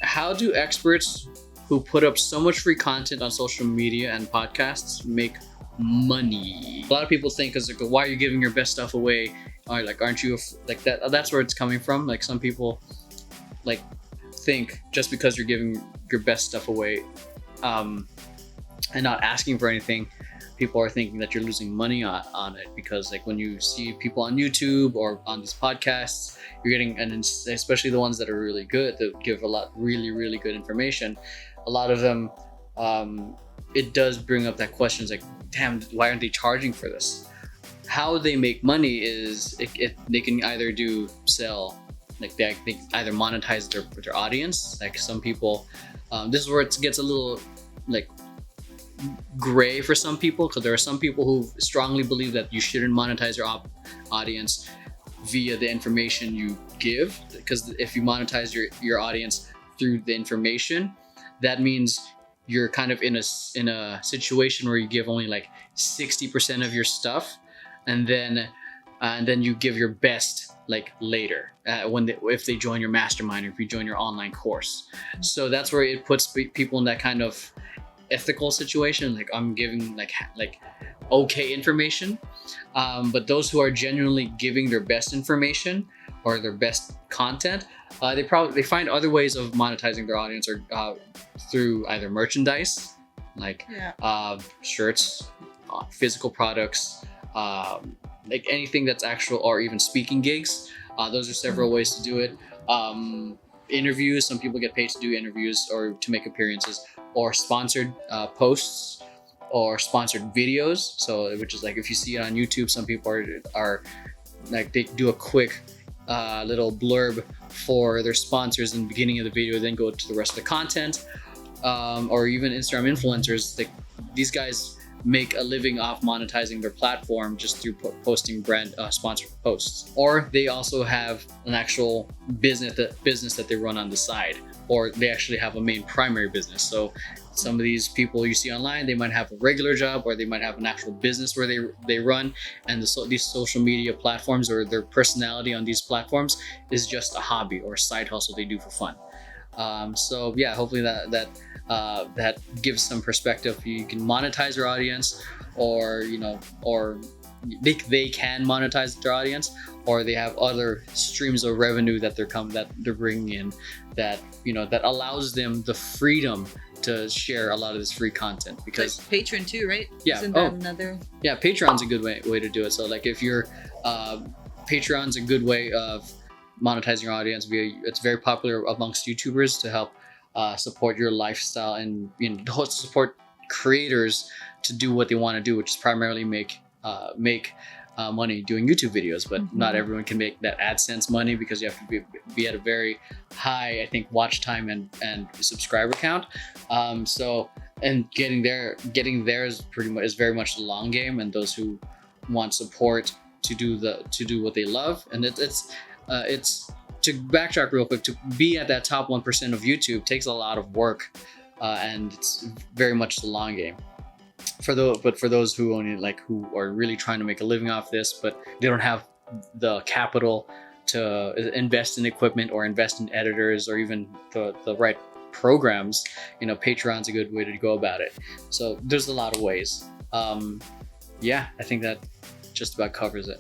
How do experts who put up so much free content on social media and podcasts make money? A lot of people think, because like, why are you giving your best stuff away? Or like, aren't you like that? That's where it's coming from. Like some people like think just because you're giving your best stuff away and not asking for anything, people are thinking that you're losing money on it. Because like when you see people on YouTube or on these podcasts, you're getting, and especially the ones that are really good, that give a lot really good information, a lot of them it does bring up that question. It's like, damn, why aren't they charging for this? How they make money is they can either sell, like they either monetize their audience. Like some people, this is where it gets a little like gray for some people, because there are some people who strongly believe that you shouldn't monetize your audience via the information you give, because if you monetize your audience through the information, that means you're kind of in a situation where you give only like 60% of your stuff, and then you give your best like later if they join your mastermind or if you join your online course. So that's where it puts people in that kind of ethical situation. Like I'm giving like okay information, but those who are genuinely giving their best information or their best content, they find other ways of monetizing their audience, or through either merchandise, like shirts, physical products, like anything that's actual, or even speaking gigs. Those are several ways to do it. Interviews, some people get paid to do interviews or to make appearances, or sponsored posts or sponsored videos. So which is like, if you see it on YouTube, some people are like, they do a quick little blurb for their sponsors in the beginning of the video, then go to the rest of the content. Or even Instagram influencers, these guys make a living off monetizing their platform just through posting brand sponsored posts. Or they also have an actual business that they run on the side, or they actually have a main primary business. So some of these people you see online, they might have a regular job, or they might have an actual business where they run, and these social media platforms, or their personality on these platforms, is just a hobby or a side hustle they do for fun. So yeah, hopefully that gives some perspective. You can monetize your audience, or they can monetize their audience, or they have other streams of revenue that they're bringing in, that that allows them the freedom to share a lot of this free content. Because like Patreon too, right? Yeah. Isn't that another? Yeah, Patreon's a good way to do it. So like if you're Patreon's a good way of monetizing your audience. It's very popular amongst YouTubers to help support your lifestyle, and support creators to do what they want to do, which is primarily make money doing YouTube videos. But not everyone can make that AdSense money, because you have to be at a very high, I think, watch time and subscriber count. And getting there is very much the long game, and those who want support to do what they love. And it's to backtrack real quick, to be at that top 1% of YouTube takes a lot of work, and it's very much the long game. For those who who are really trying to make a living off this, but they don't have the capital to invest in equipment or invest in editors or even the right programs, Patreon's a good way to go about it. So there's a lot of ways. I think that just about covers it.